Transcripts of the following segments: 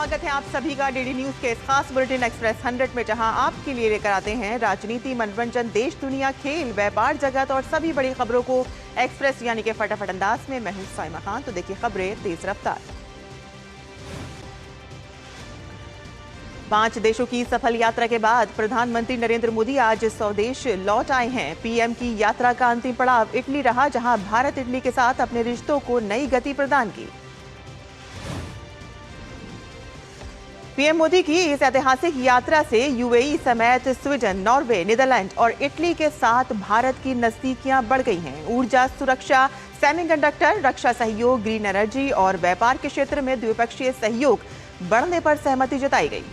स्वागत है आप सभी का डीडी न्यूज के इस खास बुलेटिन एक्सप्रेस 100 में, जहां आपके लिए लेकर आते हैं राजनीति, मनोरंजन, देश दुनिया, खेल, व्यापार जगत और सभी बड़ी खबरों को एक्सप्रेस यानी कि फटाफट अंदाज में। मैं हूं साइमा खान। तो देखिए खबरें तेज रफ्तार। 5 देशों की सफल यात्रा के बाद प्रधानमंत्री नरेंद्र मोदी आज स्वदेश लौट आए हैं। पीएम की यात्रा का अंतिम पड़ाव इटली रहा, जहां भारत इटली के साथ अपने रिश्तों को नई गति प्रदान की। पीएम मोदी की इस ऐतिहासिक यात्रा से यूएई समेत स्वीडन, नॉर्वे, नीदरलैंड और इटली के साथ भारत की नजदीकियां बढ़ गई हैं। ऊर्जा सुरक्षा, सेमीकंडक्टर, रक्षा सहयोग, ग्रीन एनर्जी और व्यापार के क्षेत्र में द्विपक्षीय सहयोग बढ़ने पर सहमति जताई गई।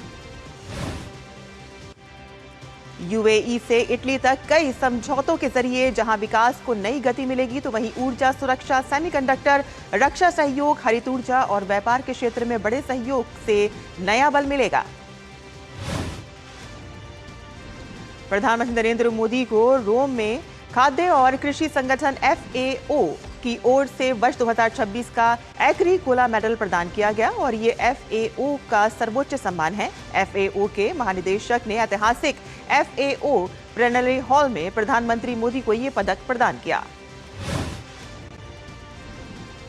यूएई से इटली तक कई समझौतों के जरिए जहां विकास को नई गति मिलेगी, तो वहीं ऊर्जा सुरक्षा, सेमीकंडक्टर, रक्षा सहयोग, हरित ऊर्जा और व्यापार के क्षेत्र में बड़े सहयोग से नया बल मिलेगा। प्रधानमंत्री नरेंद्र मोदी को रोम में खाद्य और कृषि संगठन FAO की ओर से वर्ष 2026 का एग्रीकोला मेडल प्रदान किया गया और ये FAO का सर्वोच्च सम्मान है। FAO के महानिदेशक ने ऐतिहासिक FAO प्लेनरी हॉल में प्रधानमंत्री मोदी को ये पदक प्रदान किया।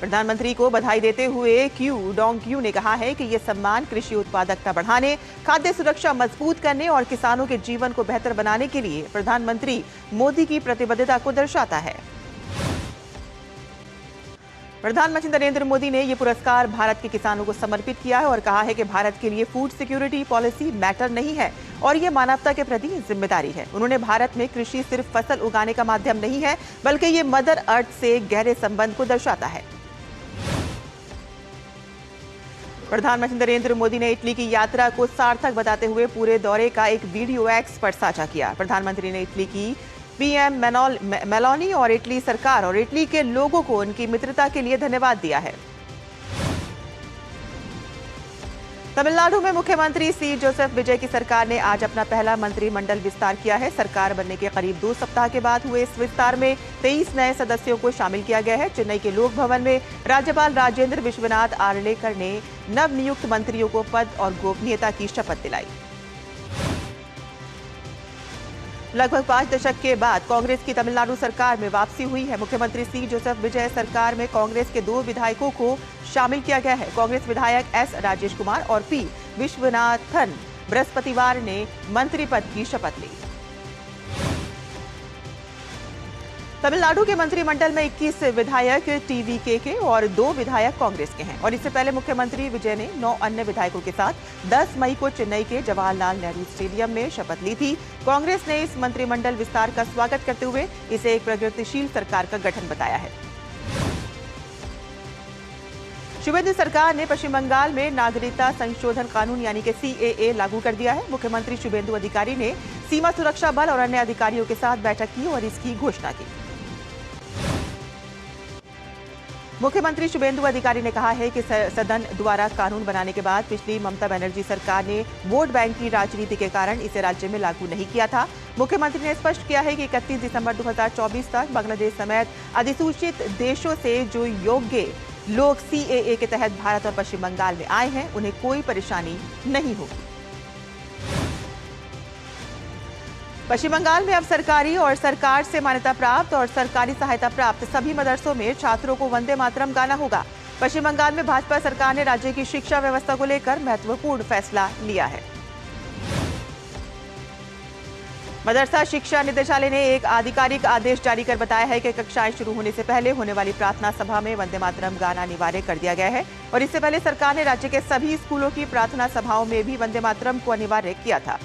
प्रधानमंत्री को बधाई देते हुए क्यू डोंग क्यू ने कहा है कि यह सम्मान कृषि उत्पादकता बढ़ाने, खाद्य सुरक्षा मजबूत करने और किसानों के जीवन को बेहतर बनाने के लिए प्रधानमंत्री मोदी की प्रतिबद्धता को दर्शाता है। प्रधानमंत्री नरेंद्र मोदी ने यह पुरस्कार भारत के किसानों को समर्पित किया है और कहा है कि भारत के लिए फूड सिक्योरिटी पॉलिसी मैटर नहीं है और यह मानवता के प्रति जिम्मेदारी है। उन्होंने भारत में कृषि सिर्फ फसल उगाने का माध्यम नहीं है, बल्कि ये मदर अर्थ से गहरे संबंध को दर्शाता है। प्रधानमंत्री नरेंद्र मोदी ने इटली की यात्रा को सार्थक बताते हुए पूरे दौरे का एक वीडियो एक्स पर साझा किया। प्रधानमंत्री ने इटली की पीएम मेलोनी और इटली सरकार और इटली के लोगों को उनकी मित्रता के लिए धन्यवाद दिया है। तमिलनाडु में मुख्यमंत्री सी जोसेफ विजय की सरकार ने आज अपना पहला मंत्रिमंडल विस्तार किया है। सरकार बनने के करीब 2 सप्ताह के बाद हुए इस विस्तार में 23 नए सदस्यों को शामिल किया गया है। चेन्नई के लोक भवन में राज्यपाल राजेंद्र विश्वनाथ आर्लेकर ने नवनियुक्त मंत्रियों को पद और गोपनीयता की शपथ दिलाई। लगभग 5 दशक के बाद कांग्रेस की तमिलनाडु सरकार में वापसी हुई है। मुख्यमंत्री सी जोसेफ विजय सरकार में कांग्रेस के 2 विधायकों को शामिल किया गया है। कांग्रेस विधायक एस राजेश कुमार और पी विश्वनाथन बृहस्पतिवार ने मंत्री पद की शपथ ली। तमिलनाडु के मंत्रिमंडल में 21 विधायक टीवीके के और 2 विधायक कांग्रेस के हैं और इससे पहले मुख्यमंत्री विजय ने 9 अन्य विधायकों के साथ 10 मई को चेन्नई के जवाहरलाल नेहरू स्टेडियम में शपथ ली थी। कांग्रेस ने इस मंत्रिमंडल विस्तार का स्वागत करते हुए इसे एक प्रगतिशील सरकार का गठन बताया है। शुभेंदु सरकार ने पश्चिम बंगाल में नागरिकता संशोधन कानून यानी कि CAA लागू कर दिया है। मुख्यमंत्री शुभेंदु अधिकारी ने सीमा सुरक्षा बल और अन्य अधिकारियों के साथ बैठक की और इसकी घोषणा की। मुख्यमंत्री शुभेंदु अधिकारी ने कहा है कि सदन द्वारा कानून बनाने के बाद पिछली ममता बनर्जी सरकार ने वोट बैंक की राजनीति के कारण इसे राज्य में लागू नहीं किया था। मुख्यमंत्री ने स्पष्ट किया है कि 31 दिसंबर 2024 तक बांग्लादेश समेत अधिसूचित देशों से जो योग्य लोग CAA के तहत भारत और पश्चिम बंगाल में आए हैं, उन्हें कोई परेशानी नहीं होगी। पश्चिम बंगाल में अब सरकारी और सरकार से मान्यता प्राप्त और सरकारी सहायता प्राप्त सभी मदरसों में छात्रों को वंदे मातरम गाना होगा। पश्चिम बंगाल में भाजपा सरकार ने राज्य की शिक्षा व्यवस्था को लेकर महत्वपूर्ण फैसला लिया है। मदरसा शिक्षा निदेशालय ने एक आधिकारिक आदेश जारी कर बताया है कि कक्षाएं शुरू होने से पहले होने वाली प्रार्थना सभा में वंदे मातरम गाना अनिवार्य कर दिया गया है और इससे पहले सरकार ने राज्य के सभी स्कूलों की प्रार्थना सभाओं में भी वंदे मातरम को अनिवार्य किया था।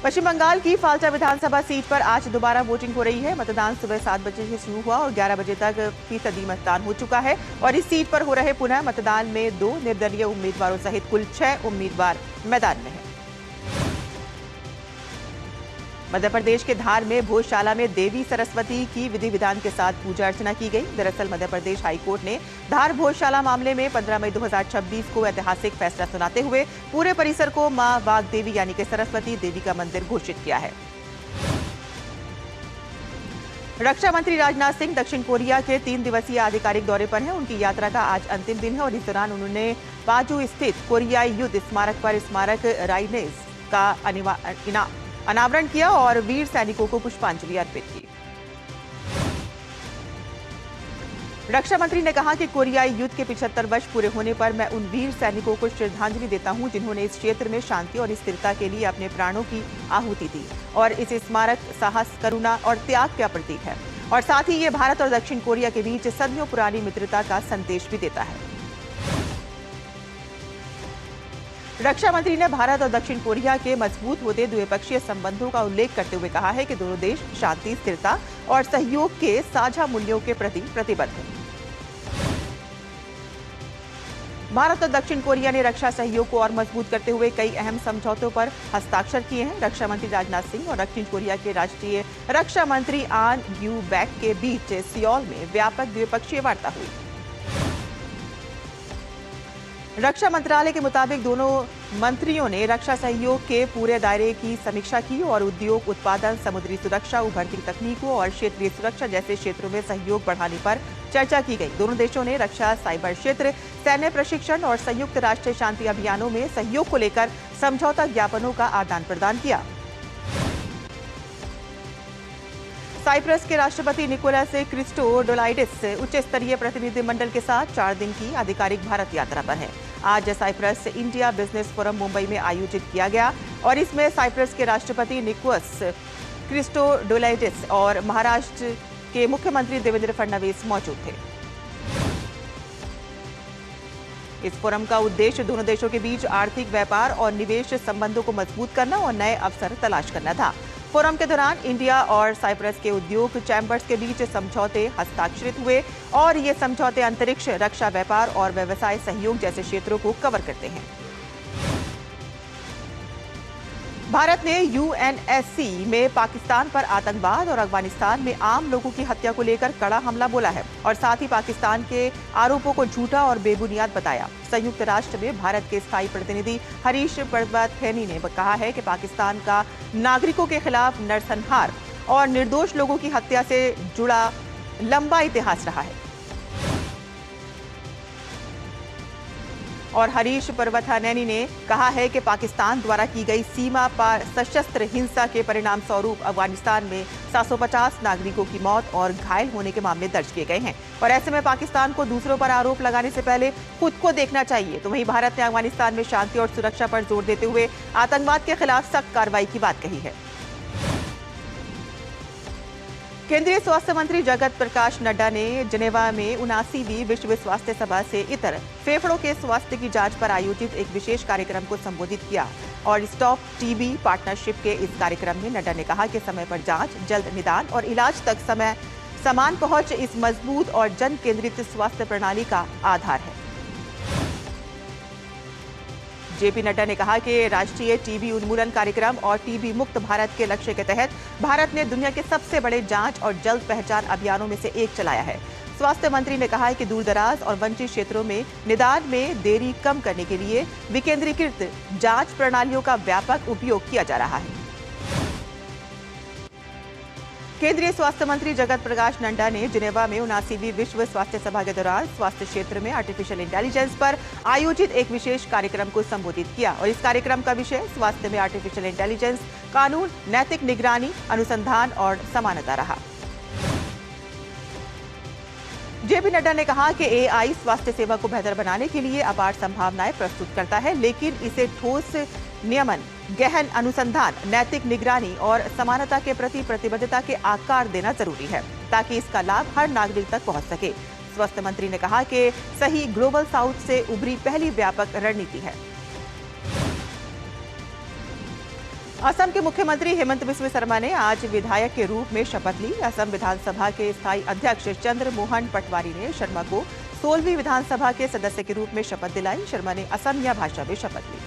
पश्चिम बंगाल की फाल्टा विधानसभा सीट पर आज दोबारा वोटिंग हो रही है। मतदान सुबह 7 बजे से शुरू हुआ और 11 बजे तक फीसदी मतदान हो चुका है और इस सीट पर हो रहे पुनः मतदान में 2 निर्दलीय उम्मीदवारों सहित कुल 6 उम्मीदवार मैदान में हैं। मध्य प्रदेश के धार में भोजशाला में देवी सरस्वती की विधि विधान के साथ पूजा अर्चना की गई। दरअसल मध्य प्रदेश हाईकोर्ट ने धार भोजशाला मामले में 15 मई 2026 को ऐतिहासिक फैसला सुनाते हुए पूरे परिसर को मां वाग देवी यानी कि सरस्वती देवी का मंदिर घोषित किया है। रक्षा मंत्री राजनाथ सिंह दक्षिण कोरिया के 3 दिवसीय आधिकारिक दौरे पर हैं। उनकी यात्रा का आज अंतिम दिन है और इस दौरान उन्होंने पाजू स्थित कोरियाई युद्ध स्मारक पर स्मारक राइनेज का अनावरण किया और वीर सैनिकों को पुष्पांजलि अर्पित की। रक्षा मंत्री ने कहा कि कोरियाई युद्ध के 75 वर्ष पूरे होने पर मैं उन वीर सैनिकों को श्रद्धांजलि देता हूं जिन्होंने इस क्षेत्र में शांति और स्थिरता के लिए अपने प्राणों की आहुति दी और इस स्मारक साहस, करुणा और त्याग का प्रतीक है और साथ ही ये भारत और दक्षिण कोरिया के बीच सदियों पुरानी मित्रता का संदेश भी देता है। रक्षा मंत्री ने भारत और दक्षिण कोरिया के मजबूत होते द्विपक्षीय संबंधों का उल्लेख करते हुए कहा है कि दोनों देश शांति, स्थिरता और सहयोग के साझा मूल्यों के प्रति प्रतिबद्ध हैं। भारत और दक्षिण कोरिया ने रक्षा सहयोग को और मजबूत करते हुए कई अहम समझौतों पर हस्ताक्षर किए हैं। रक्षा मंत्री राजनाथ सिंह और दक्षिण कोरिया के राष्ट्रीय रक्षा मंत्री आन ग्यू बैक के बीच सियोल में व्यापक द्विपक्षीय वार्ता हुई। रक्षा मंत्रालय के मुताबिक दोनों मंत्रियों ने रक्षा सहयोग के पूरे दायरे की समीक्षा की और उद्योग, उत्पादन, समुद्री सुरक्षा, उभरती तकनीकों और क्षेत्रीय सुरक्षा जैसे क्षेत्रों में सहयोग बढ़ाने पर चर्चा की गई। दोनों देशों ने रक्षा, साइबर क्षेत्र, सैन्य प्रशिक्षण और संयुक्त राष्ट्र शांति अभियानों में सहयोग को लेकर समझौता ज्ञापनों का आदान प्रदान किया। साइप्रस के राष्ट्रपति निकोलस क्रिस्टोडोलाइडिस उच्च स्तरीय प्रतिनिधिमंडल के साथ 4 दिन की आधिकारिक भारत यात्रा पर है। आज Cyprus India business forum Mumbai में आयोजित किया गया और इसमें साइप्रस के राष्ट्रपति निकोलस क्रिस्टोडोलाइडिस और महाराष्ट्र के मुख्यमंत्री देवेंद्र फडणवीस मौजूद थे। इस फोरम का उद्देश्य दोनों देशों के बीच आर्थिक, व्यापार और निवेश संबंधों को मजबूत करना और नए अवसर तलाश करना था। फोरम के दौरान इंडिया और साइप्रस के उद्योग चैम्बर्स के बीच समझौते हस्ताक्षरित हुए और ये समझौते अंतरिक्ष, रक्षा, व्यापार और व्यवसाय सहयोग जैसे क्षेत्रों को कवर करते हैं। भारत ने यूएनएससी में पाकिस्तान पर आतंकवाद और अफगानिस्तान में आम लोगों की हत्या को लेकर कड़ा हमला बोला है और साथ ही पाकिस्तान के आरोपों को झूठा और बेबुनियाद बताया। संयुक्त राष्ट्र में भारत के स्थायी प्रतिनिधि हरीश पर्वतनैनी ने कहा है कि पाकिस्तान का नागरिकों के खिलाफ नरसंहार और निर्दोष लोगों की हत्या से जुड़ा लंबा इतिहास रहा है। और हरीश पर्वतनैनी ने कहा है कि पाकिस्तान द्वारा की गई सीमा पार सशस्त्र हिंसा के परिणाम स्वरूप अफगानिस्तान में 750 नागरिकों की मौत और घायल होने के मामले दर्ज किए गए हैं और ऐसे में पाकिस्तान को दूसरों पर आरोप लगाने से पहले खुद को देखना चाहिए। तो वहीं भारत ने अफगानिस्तान में शांति और सुरक्षा पर जोर देते हुए आतंकवाद के खिलाफ सख्त कार्रवाई की बात कही है। केंद्रीय स्वास्थ्य मंत्री जगत प्रकाश नड्डा ने जिनेवा में 79वीं विश्व स्वास्थ्य सभा से इतर फेफड़ों के स्वास्थ्य की जांच पर आयोजित एक विशेष कार्यक्रम को संबोधित किया और स्टॉप टीबी पार्टनरशिप के इस कार्यक्रम में नड्डा ने कहा कि समय पर जांच, जल्द निदान और इलाज तक समान पहुंच इस मजबूत और जन केंद्रित स्वास्थ्य प्रणाली का आधार है। जेपी नड्डा ने कहा कि राष्ट्रीय टीबी उन्मूलन कार्यक्रम और टीबी मुक्त भारत के लक्ष्य के तहत भारत ने दुनिया के सबसे बड़े जांच और जल्द पहचान अभियानों में से एक चलाया है। स्वास्थ्य मंत्री ने कहा है कि दूरदराज और वंचित क्षेत्रों में निदान में देरी कम करने के लिए विकेंद्रीकृत जांच प्रणालियों का व्यापक उपयोग किया जा रहा है। केंद्रीय स्वास्थ्य मंत्री जगत प्रकाश नड्डा ने जिनेवा में 79वीं विश्व स्वास्थ्य सभा के दौरान स्वास्थ्य क्षेत्र में आर्टिफिशियल इंटेलिजेंस पर आयोजित एक विशेष कार्यक्रम को संबोधित किया और इस कार्यक्रम का विषय स्वास्थ्य में आर्टिफिशियल इंटेलिजेंस, कानून, नैतिक निगरानी, अनुसंधान और समानता रहा। जेपी नड्डा ने कहा कि एआई स्वास्थ्य सेवा को बेहतर बनाने के लिए अपार संभावनाएं प्रस्तुत करता है, लेकिन इसे ठोस नियमन, गहन अनुसंधान, नैतिक निगरानी और समानता के प्रति प्रतिबद्धता के आकार देना जरूरी है ताकि इसका लाभ हर नागरिक तक पहुंच सके। स्वास्थ्य मंत्री ने कहा कि सही ग्लोबल साउथ से उभरी पहली व्यापक रणनीति है। असम के मुख्यमंत्री हेमंत बिस्व शर्मा ने आज विधायक के रूप में शपथ ली। असम विधानसभा के स्थायी अध्यक्ष चंद्र मोहन पटवारी ने शर्मा को 16वीं विधानसभा के सदस्य के रूप में शपथ दिलाई। शर्मा ने असमिया भाषा में शपथ ली।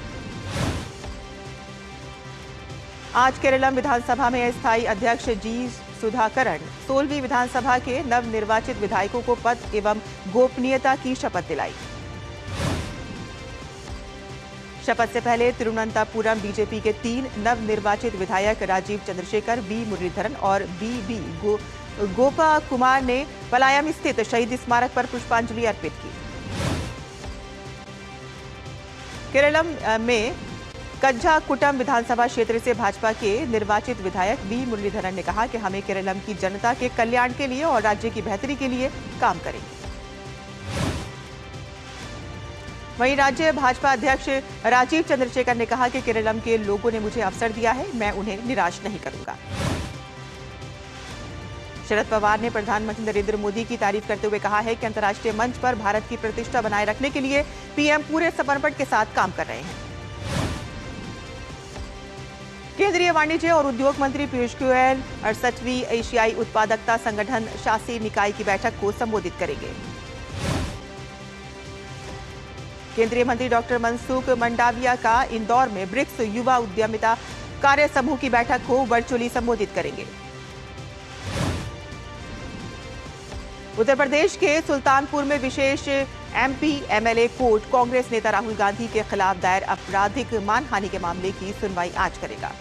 आज केरलम विधानसभा में स्थायी अध्यक्ष जी सुधाकरन 16वीं विधानसभा के नवनिर्वाचित विधायकों को पद एवं गोपनीयता की शपथ दिलाई। शपथ से पहले तिरुवनंतपुरम बीजेपी के 3 नवनिर्वाचित विधायक राजीव चंद्रशेखर, बी मुरलीधरन और बी गोपा कुमार ने पलायम स्थित शहीद स्मारक पर पुष्पांजलि अर्पित की। केरलम में कज्जाकुटम विधानसभा क्षेत्र से भाजपा के निर्वाचित विधायक वी मुरलीधरन ने कहा कि हमें केरलम की जनता के कल्याण के लिए और राज्य की बेहतरी के लिए काम करेंगे। वहीं राज्य भाजपा अध्यक्ष राजीव चंद्रशेखर ने कहा कि केरलम के लोगों ने मुझे अवसर दिया है, मैं उन्हें निराश नहीं करूंगा। शरद पवार ने प्रधानमंत्री नरेंद्र मोदी की तारीफ करते हुए कहा है कि अंतर्राष्ट्रीय मंच पर भारत की प्रतिष्ठा बनाए रखने के लिए पीएम पूरे समर्पण के साथ काम कर रहे हैं। केंद्रीय वाणिज्य और उद्योग मंत्री पीयूष गोयल 68वीं एशियाई उत्पादकता संगठन शासी निकाय की बैठक को संबोधित करेंगे। केंद्रीय मंत्री डॉक्टर मनसुख मंडाविया का इंदौर में ब्रिक्स युवा उद्यमिता कार्य समूह की बैठक को वर्चुअली संबोधित करेंगे। उत्तर प्रदेश के सुल्तानपुर में विशेष एमपी एमएलए कोर्ट कांग्रेस नेता राहुल गांधी के खिलाफ दायर आपराधिक मानहानि के मामले की सुनवाई आज करेगा।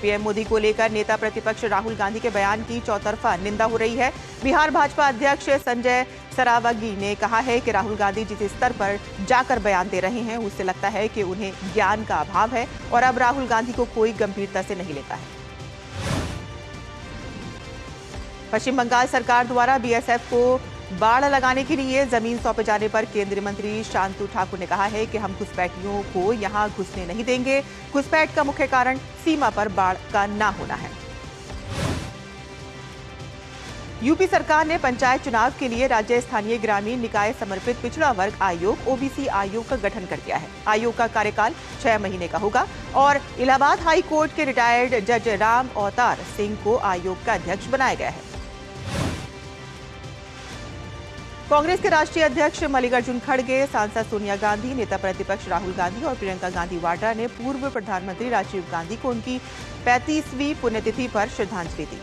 पीएम मोदी को लेकर नेता प्रतिपक्ष राहुल गांधी के बयान की चौतरफा निंदा हो रही है। बिहार भाजपा अध्यक्ष संजय सरावगी ने कहा है कि राहुल गांधी जिस स्तर पर जाकर बयान दे रहे हैं उससे लगता है कि उन्हें ज्ञान का अभाव है और अब राहुल गांधी को कोई गंभीरता से नहीं लेता है। पश्चिम बंगाल सरकार द्वारा बीएसएफ को बाड़ लगाने के लिए जमीन सौंपे जाने पर केंद्रीय मंत्री शांतु ठाकुर ने कहा है कि हम घुसपैठियों को यहां घुसने नहीं देंगे। घुसपैठ का मुख्य कारण सीमा पर बाड़ का ना होना है। यूपी सरकार ने पंचायत चुनाव के लिए राज्य स्थानीय ग्रामीण निकाय समर्पित पिछड़ा वर्ग आयोग ओबीसी आयोग का गठन कर दिया है। आयोग का कार्यकाल 6 महीने का होगा और इलाहाबाद हाई कोर्ट के रिटायर्ड जज राम अवतार सिंह को आयोग का अध्यक्ष बनाया गया है। कांग्रेस के राष्ट्रीय अध्यक्ष मल्लिकार्जुन खड़गे, सांसद सोनिया गांधी, नेता प्रतिपक्ष राहुल गांधी और प्रियंका गांधी वाड्रा ने पूर्व प्रधानमंत्री राजीव गांधी को उनकी 35वीं पुण्यतिथि पर श्रद्धांजलि दी।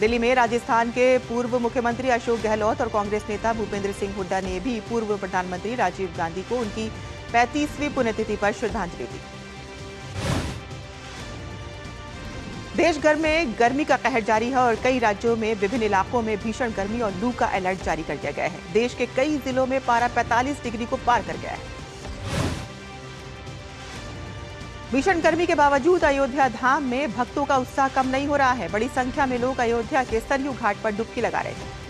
दिल्ली में राजस्थान के पूर्व मुख्यमंत्री अशोक गहलोत और कांग्रेस नेता भूपेंद्र सिंह हुड्डा ने भी पूर्व प्रधानमंत्री राजीव गांधी को उनकी 35वीं पुण्यतिथि पर श्रद्धांजलि दी। देश भर में गर्मी का कहर जारी है और कई राज्यों में विभिन्न इलाकों में भीषण गर्मी और लू का अलर्ट जारी कर दिया गया है। देश के कई जिलों में पारा 45 डिग्री को पार कर गया है। भीषण गर्मी के बावजूद अयोध्या धाम में भक्तों का उत्साह कम नहीं हो रहा है। बड़ी संख्या में लोग अयोध्या के सरयू घाट पर डुबकी लगा रहे हैं।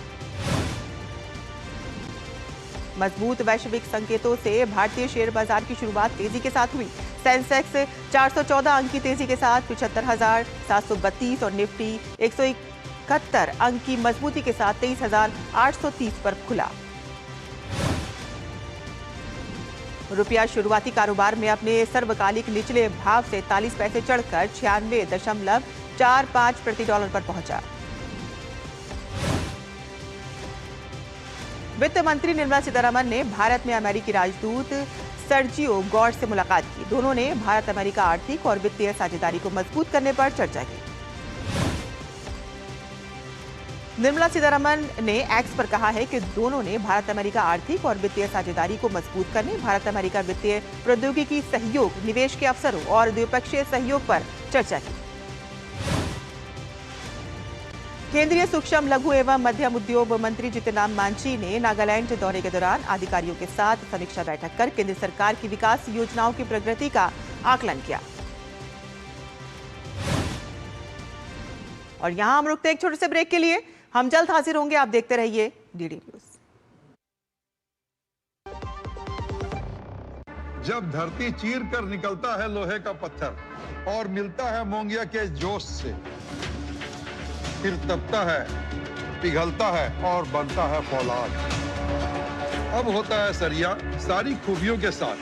मजबूत वैश्विक संकेतों से भारतीय शेयर बाजार की शुरुआत तेजी के साथ हुई। सेंसेक्स 414 अंक की तेजी के साथ 75,732 और निफ्टी 171 अंक की मजबूती के साथ 23,830 पर खुला। रुपया शुरुआती कारोबार में अपने सर्वकालिक निचले भाव से 43 पैसे चढ़कर 96.45 प्रति डॉलर पर पहुंचा। वित्त मंत्री निर्मला सीतारमण ने भारत में अमेरिकी राजदूत सर्जियो गॉर्ज से मुलाकात की। दोनों ने भारत अमेरिका आर्थिक और वित्तीय साझेदारी को मजबूत करने पर चर्चा की। निर्मला सीतारमण ने एक्स पर कहा है कि दोनों ने भारत अमेरिका आर्थिक और वित्तीय साझेदारी को मजबूत करने, भारत अमेरिका वित्तीय प्रौद्योगिकी सहयोग, निवेश के अवसरों और द्विपक्षीय सहयोग पर चर्चा की। केंद्रीय सूक्ष्म लघु एवं मध्यम उद्योग मंत्री जितिन राम मांझी ने नागालैंड दौरे के दौरान अधिकारियों के साथ समीक्षा बैठक कर केंद्र सरकार की विकास योजनाओं की प्रगति का आकलन किया। और यहां हम रुकते हैं एक छोटे से ब्रेक के लिए। हम जल्द हाजिर होंगे, आप देखते रहिए डीडी न्यूज। जब धरती चीर कर निकलता है लोहे का पत्थर और मिलता है मोंगिया के जोश से, फिर तपता है, पिघलता है और बनता है फौलाद। अब होता है सरिया सारी खूबियों के साथ।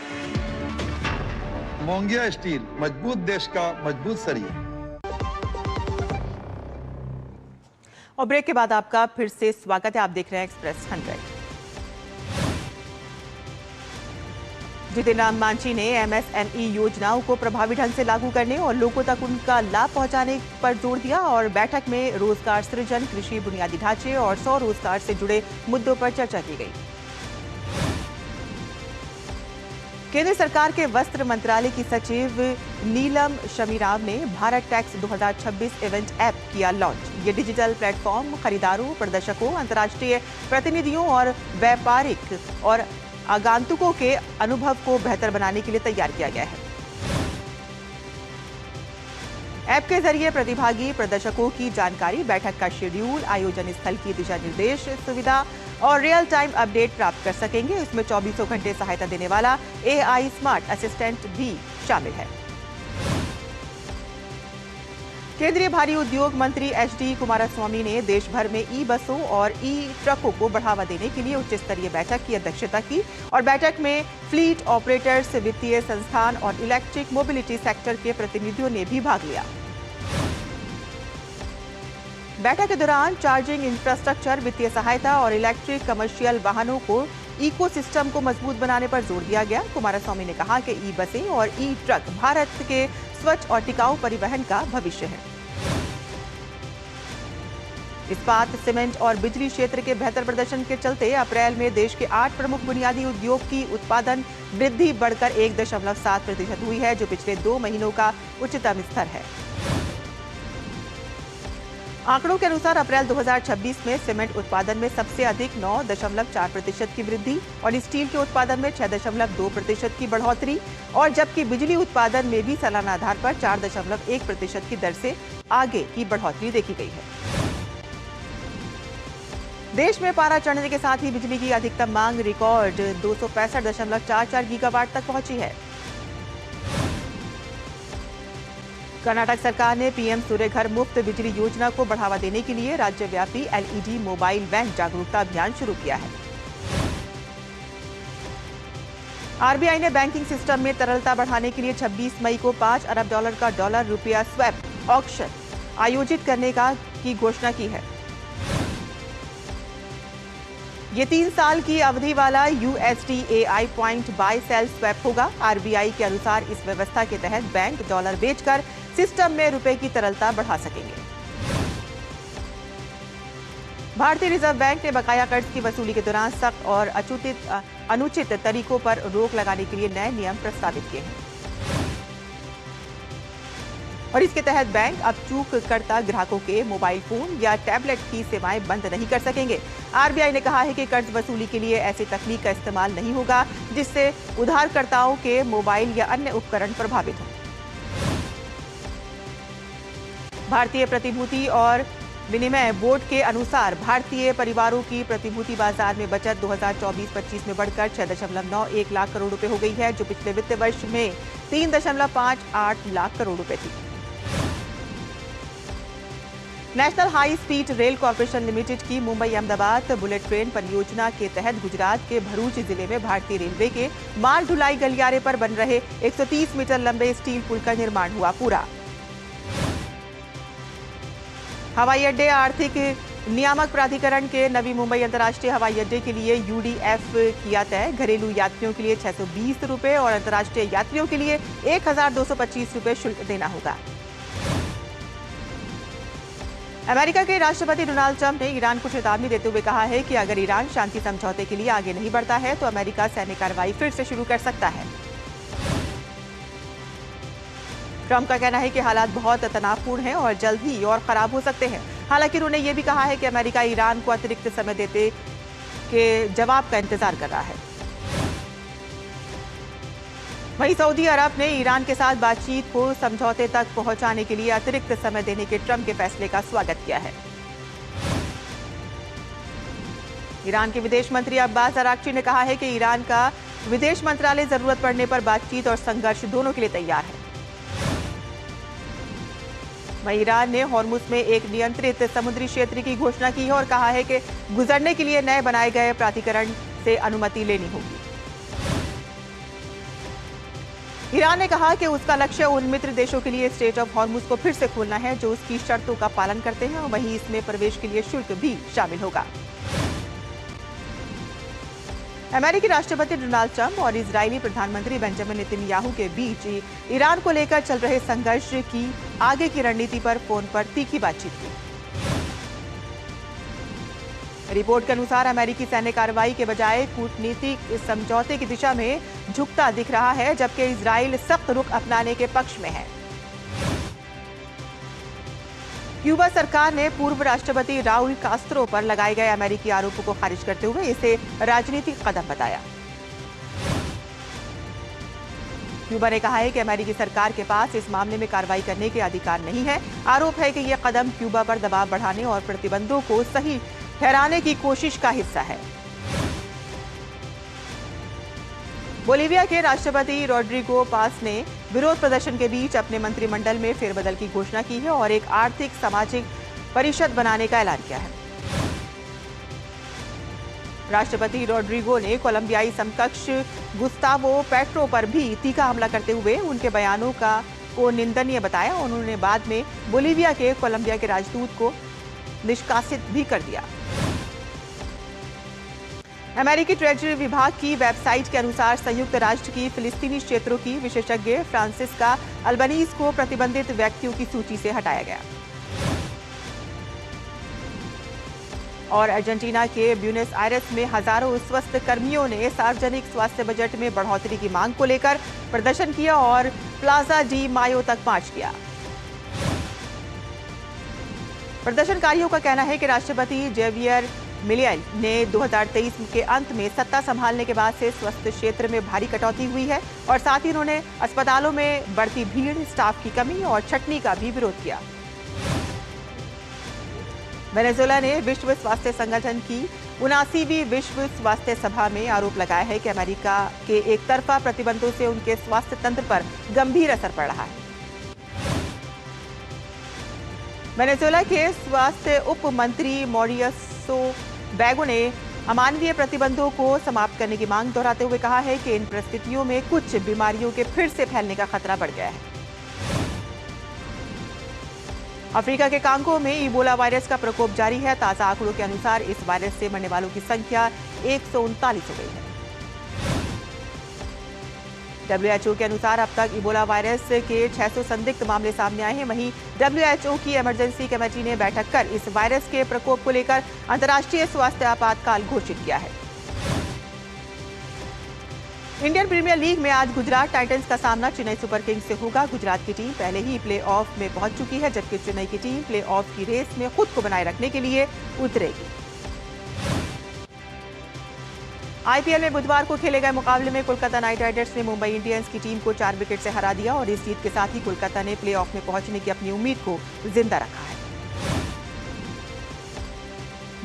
मोंगिया स्टील, मजबूत देश का मजबूत सरिया। और ब्रेक के बाद आपका फिर से स्वागत है। आप देख रहे हैं एक्सप्रेस 100। जितिन राम मांझी ने एमएसएमई योजनाओं को प्रभावी ढंग से लागू करने और लोगों तक उनका लाभ पहुंचाने पर जोर दिया और बैठक में रोजगार सृजन, कृषि बुनियादी ढांचे और स्वरोजगार से जुड़े मुद्दों पर चर्चा की गई। केंद्र सरकार के वस्त्र मंत्रालय की सचिव नीलम शमीराव ने भारत टैक्स 2026 इवेंट ऐप किया लॉन्च। ये डिजिटल प्लेटफॉर्म खरीदारों, प्रदर्शकों, अंतर्राष्ट्रीय प्रतिनिधियों और व्यापारिक और आगंतुकों के अनुभव को बेहतर बनाने के लिए तैयार किया गया है। ऐप के जरिए प्रतिभागी प्रदर्शकों की जानकारी, बैठक का शेड्यूल, आयोजन स्थल की दिशा निर्देश सुविधा और रियल टाइम अपडेट प्राप्त कर सकेंगे। इसमें 24 घंटे सहायता देने वाला AI स्मार्ट असिस्टेंट भी शामिल है। केंद्रीय भारी उद्योग मंत्री HD कुमारस्वामी ने देश भर में ई बसों और ई ट्रकों को बढ़ावा देने के लिए उच्च स्तरीय बैठक की अध्यक्षता की और बैठक में फ्लीट ऑपरेटर्स, वित्तीय संस्थान और इलेक्ट्रिक मोबिलिटी सेक्टर के प्रतिनिधियों ने भी भाग लिया। बैठक के दौरान चार्जिंग इंफ्रास्ट्रक्चर, वित्तीय सहायता और इलेक्ट्रिक कमर्शियल वाहनों को इकोसिस्टम को मजबूत बनाने पर जोर दिया गया। कुमारस्वामी ने कहा कि ई बसें और ई ट्रक भारत के स्वच्छ और टिकाऊ परिवहन का भविष्य है। इस्पात, सीमेंट और बिजली क्षेत्र के बेहतर प्रदर्शन के चलते अप्रैल में देश के 8 प्रमुख बुनियादी उद्योग की उत्पादन वृद्धि बढ़कर 1.7% हुई है, जो पिछले 2 महीनों का उच्चतम स्तर है। आंकड़ों के अनुसार अप्रैल 2026 में सीमेंट उत्पादन में सबसे अधिक 9.4% की वृद्धि और स्टील के उत्पादन में 6.2% की बढ़ोतरी और जबकि बिजली उत्पादन में भी सालाना आधार पर 4.1% की दर से आगे की बढ़ोतरी देखी गई है। देश में पारा चढ़ने के साथ ही बिजली की अधिकतम मांग रिकॉर्ड 265.44 गीगावाट तक पहुंची है। कर्नाटक सरकार ने PM सूर्य घर मुफ्त बिजली योजना को बढ़ावा देने के लिए राज्यव्यापी LED मोबाइल वैन जागरूकता अभियान शुरू किया है। RBI ने बैंकिंग सिस्टम में तरलता बढ़ाने के लिए 26 मई को $5 अरब का डॉलर रुपया स्वैप ऑक्शन आयोजित करने की घोषणा की है। ये 3 साल की अवधि वाला USD/AI point buy sell swap होगा। RBI के अनुसार इस व्यवस्था के तहत बैंक डॉलर बेचकर सिस्टम में रुपए की तरलता बढ़ा सकेंगे। भारतीय रिजर्व बैंक ने बकाया कर्ज की वसूली के दौरान सख्त और अनुचित तरीकों पर रोक लगाने के लिए नए नियम प्रस्तावित किए हैं और इसके तहत बैंक अब चूककर्ता ग्राहकों के मोबाइल फोन या टैबलेट की सेवाएं बंद नहीं कर सकेंगे। RBI ने कहा है कि कर्ज वसूली के लिए ऐसी तकनीक का इस्तेमाल नहीं होगा जिससे उधारकर्ताओं के मोबाइल या अन्य उपकरण प्रभावित हों। भारतीय प्रतिभूति और विनिमय बोर्ड के अनुसार भारतीय परिवारों की प्रतिभूति बाजार में बचत 2024-25 में बढ़कर 6.91 लाख करोड़ रुपए हो गई है, जो पिछले वित्त वर्ष में 3.58 लाख करोड़ रुपए थी। National high speed rail corporation limited की मुंबई अहमदाबाद बुलेट ट्रेन परियोजना के तहत गुजरात के भरूच जिले में भारतीय रेलवे के माल ढुलाई गलियारे पर बन रहे 130 मीटर लंबे स्टील पुल का निर्माण हुआ पूरा। हवाई अड्डे आर्थिक नियामक प्राधिकरण के नवी मुंबई अंतर्राष्ट्रीय हवाई अड्डे के लिए UDF किया तय। घरेलू यात्रियों के लिए 620 रुपए और अंतर्राष्ट्रीय यात्रियों के लिए 1225 रुपए शुल्क देना होगा। अमेरिका के राष्ट्रपति डोनाल्ड ट्रंप ने ईरान को चेतावनी देते हुए कहा है कि अगर ईरान शांति समझौते के लिए आगे नहीं बढ़ता है तो अमेरिका सैन्य कार्रवाई फिर से शुरू कर सकता है। ट्रंप का कहना है कि हालात बहुत तनावपूर्ण हैं और जल्द ही और खराब हो सकते हैं। हालांकि उन्होंने ये भी कहा है कि अमेरिका ईरान को अतिरिक्त समय देते के जवाब का इंतजार कर रहा है। वहीं सऊदी अरब ने ईरान के साथ बातचीत को समझौते तक पहुंचाने के लिए अतिरिक्त समय देने के ट्रंप के फैसले का स्वागत किया है। ईरान के विदेश मंत्री अब्बास अराक्ची ने कहा है कि ईरान का विदेश मंत्रालय जरूरत पड़ने पर बातचीत और संघर्ष दोनों के लिए तैयार है। वहीं ईरान ने हॉर्मुज में एक नियंत्रित समुद्री क्षेत्र की घोषणा की है और कहा है कि गुजरने के लिए नए बनाए गए प्राधिकरण से अनुमति लेनी होगी। ईरान ने कहा कि उसका लक्ष्य उन मित्र देशों के लिए स्ट्रेट ऑफ हॉर्मुज को फिर से खोलना है जो उसकी शर्तों का पालन करते हैं और वहीं इसमें प्रवेश के लिए शुल्क भी शामिल होगा। अमेरिकी राष्ट्रपति डोनाल्ड ट्रंप और इजरायली प्रधानमंत्री बेंजामिन नेतन्याहू के बीच ईरान को लेकर चल रहे संघर्ष की आगे की रणनीति पर फोन पर तीखी बातचीत हुई। रिपोर्ट के अनुसार अमेरिकी सैन्य कार्रवाई के बजाय कूटनीतिक समझौते की दिशा में झुकता दिख रहा है, जबकि इजराइल सख्त रुख अपनाने के पक्ष में है। क्यूबा सरकार ने पूर्व राष्ट्रपति राउल कास्त्रो पर लगाए गए अमेरिकी आरोपों को खारिज करते हुए इसे राजनीतिक कदम बताया। क्यूबा ने कहा है कि अमेरिकी सरकार के पास इस मामले में कार्रवाई करने के अधिकार नहीं है। आरोप है कि यह कदम क्यूबा पर दबाव बढ़ाने और प्रतिबंधों को सही ठहराने की कोशिश का हिस्सा है। बोलीविया के राष्ट्रपति रोड्रिगो पास ने विरोध प्रदर्शन के बीच अपने मंत्रिमंडल में फेरबदल की घोषणा की है और एक आर्थिक सामाजिक परिषद बनाने का ऐलान किया है। राष्ट्रपति रोड्रिगो ने कोलंबियाई समकक्ष गुस्तावो पेट्रो पर भी तीखा हमला करते हुए उनके बयानों को निंदनीय बताया। उन्होंने बाद में बोलीविया के कोलंबिया के राजदूत को निष्कासित भी कर दिया। अमेरिकी ट्रेजरी विभाग की वेबसाइट के अनुसार संयुक्त राष्ट्र की फिलिस्तीनी क्षेत्रों की विशेषज्ञ फ्रांसिस्का अल्बनीज को प्रतिबंधित व्यक्तियों की सूची से हटाया गया। और अर्जेंटीना के ब्यूनस आयरेस में हजारों स्वास्थ्य कर्मियों ने सार्वजनिक स्वास्थ्य बजट में बढ़ोतरी की मांग को लेकर प्रदर्शन किया और प्लाजा डी मायो तक मार्च किया। प्रदर्शनकारियों का कहना है कि राष्ट्रपति जेवियर मिलेल ने 2023 के अंत में सत्ता संभालने के बाद से स्वास्थ्य क्षेत्र में भारी कटौती हुई है और साथ ही उन्होंने अस्पतालों में बढ़ती भीड़, स्टाफ की कमी और छंटनी का भी विरोध किया। वेनेजुएला ने विश्व स्वास्थ्य संगठन की 79वीं विश्व स्वास्थ्य सभा में आरोप लगाया है कि अमेरिका के एक तरफा प्रतिबंधों से उनके स्वास्थ्य तंत्र पर गंभीर असर पड़ रहा है। वेनेजुएला के स्वास्थ्य उप मंत्री मॉरिसो बैगो ने अमानवीय प्रतिबंधों को समाप्त करने की मांग दोहराते हुए कहा है कि इन परिस्थितियों में कुछ बीमारियों के फिर से फैलने का खतरा बढ़ गया है। अफ्रीका के कांगो में इबोला वायरस का प्रकोप जारी है। ताजा आंकड़ों के अनुसार इस वायरस से मरने वालों की संख्या 139 हो गई है। WHO के अनुसार अब तक इबोला वायरस के 600 संदिग्ध मामले सामने आए हैं। वहीं WHO की इमरजेंसी कमेटी ने बैठक कर इस वायरस के प्रकोप को लेकर अंतर्राष्ट्रीय स्वास्थ्य आपातकाल घोषित किया है। इंडियन प्रीमियर लीग में आज गुजरात टाइटंस का सामना चेन्नई सुपर किंग्स से होगा। गुजरात की टीम पहले ही प्लेऑफ में पहुंच चुकी है, जबकि चेन्नई की टीम प्लेऑफ की रेस में खुद को बनाए रखने के लिए उतरेगी। आईपीएल में बुधवार को खेले गए मुकाबले में कोलकाता नाइट राइडर्स ने मुंबई इंडियंस की टीम को 4 विकेट से हरा दिया और इस जीत के साथ ही कोलकाता ने प्लेऑफ में पहुंचने की अपनी उम्मीद को जिंदा रखा है।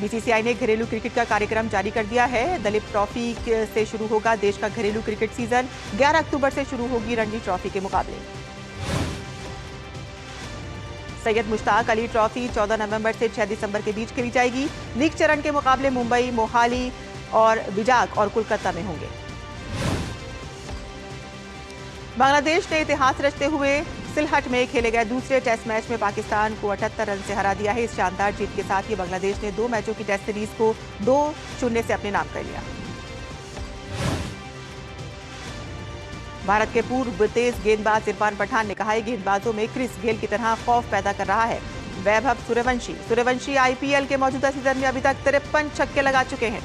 बीसीसीआई ने घरेलू क्रिकेट का कार्यक्रम जारी कर दिया है। दलीप ट्रॉफी से शुरू होगा देश का घरेलू क्रिकेट सीजन। 11 अक्टूबर से शुरू होगी रणजी ट्रॉफी के मुकाबले। सैयद मुश्ताक अली ट्रॉफी 14 नवंबर से 6 दिसंबर के बीच खेली जाएगी। लीग चरण के मुकाबले मुंबई, मोहाली और विजाग और कोलकाता में होंगे। बांग्लादेश ने इतिहास रचते हुए सिलहट में खेले गए दूसरे टेस्ट मैच में पाकिस्तान को 78 रन से हरा दिया है। इस शानदार जीत के साथ ही बांग्लादेश ने 2 मैचों की टेस्ट सीरीज को 2-0 से अपने नाम कर लिया। भारत के पूर्व तेज गेंदबाज इरफान पठान ने कहा है गेंदबाजों में क्रिस गेल की तरह खौफ पैदा कर रहा है वैभव सूर्यवंशी आईपीएल के मौजूदा सीजन में अभी तक 53 छक्के लगा चुके हैं।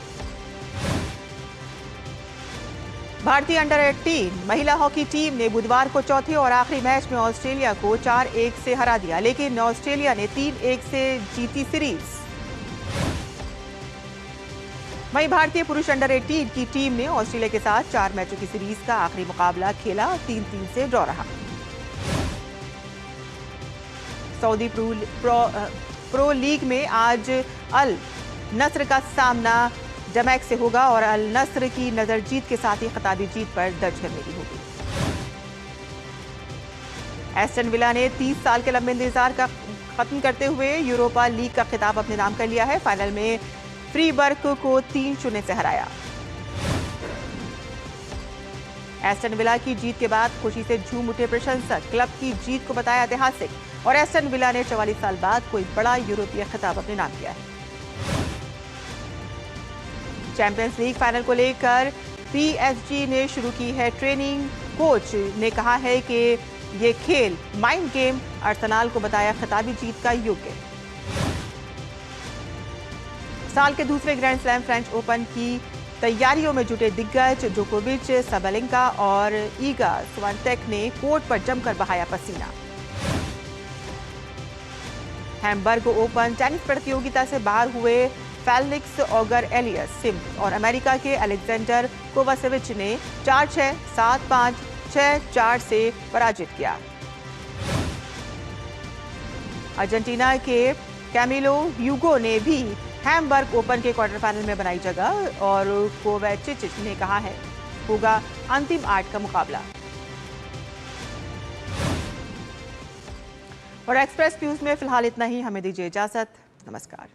भारतीय अंडर 18 महिला हॉकी टीम ने बुधवार को चौथे और आखिरी मैच में ऑस्ट्रेलिया को 4-1 से हरा दिया, लेकिन ऑस्ट्रेलिया ने 3-1 से जीती सीरीज। वहीं भारतीय पुरुष अंडर 18 की टीम ने ऑस्ट्रेलिया के साथ 4 मैचों की सीरीज का आखिरी मुकाबला खेला, 3-3 से ड्रॉ रहा। सऊदी प्रो लीग में आज अल नस्र का सामना जमैक से होगा और अल नस्र की नजर जीत के साथ ही खिताबी जीत पर दर्ज करने की होगी। एस्टन विला ने 30 साल के लंबे इंतजार का खत्म करते हुए यूरोपा लीग का खिताब अपने नाम कर लिया है। फाइनल में फ्रीबर्ग को 3-0 से हराया। एस्टन विला की जीत के बाद खुशी से झूम उठे प्रशंसक। क्लब की जीत को बताया ऐतिहासिक और एस्टन विला ने 44 साल बाद कोई बड़ा यूरोपीय खिताब अपने नाम किया है। चैंपियंस लीग फाइनल को लेकर पीएसजी ने शुरू की है ट्रेनिंग। कोच ने कहा है कि ये खेल माइंड गेम। अर्सेनल को बताया खिताबी जीत का योग्य। साल के दूसरे ग्रैंड स्लैम फ्रेंच ओपन की तैयारियों में जुटे दिग्गज जोकोविच, सबलेंका और ईगा स्विएंटेक ने कोर्ट पर जमकर बहाया पसीना। हैम्बर्ग ओपन टेनिस प्रतियोगिता से बाहर हुए फेलिक्स ऑगर एलियस और अमेरिका के अलेक्जेंडर कोवासेविच ने 4-6, 7-5, 6-4 से पराजित किया। अर्जेंटीना के कैमिलो ह्यूगो ने भी हैम्बर्ग ओपन के क्वार्टर फाइनल में बनाई जगह और कोवाचिच ने कहा है होगा अंतिम 8 का मुकाबला। और एक्सप्रेस न्यूज में फिलहाल इतना ही। हमें दीजिए इजाजत। नमस्कार।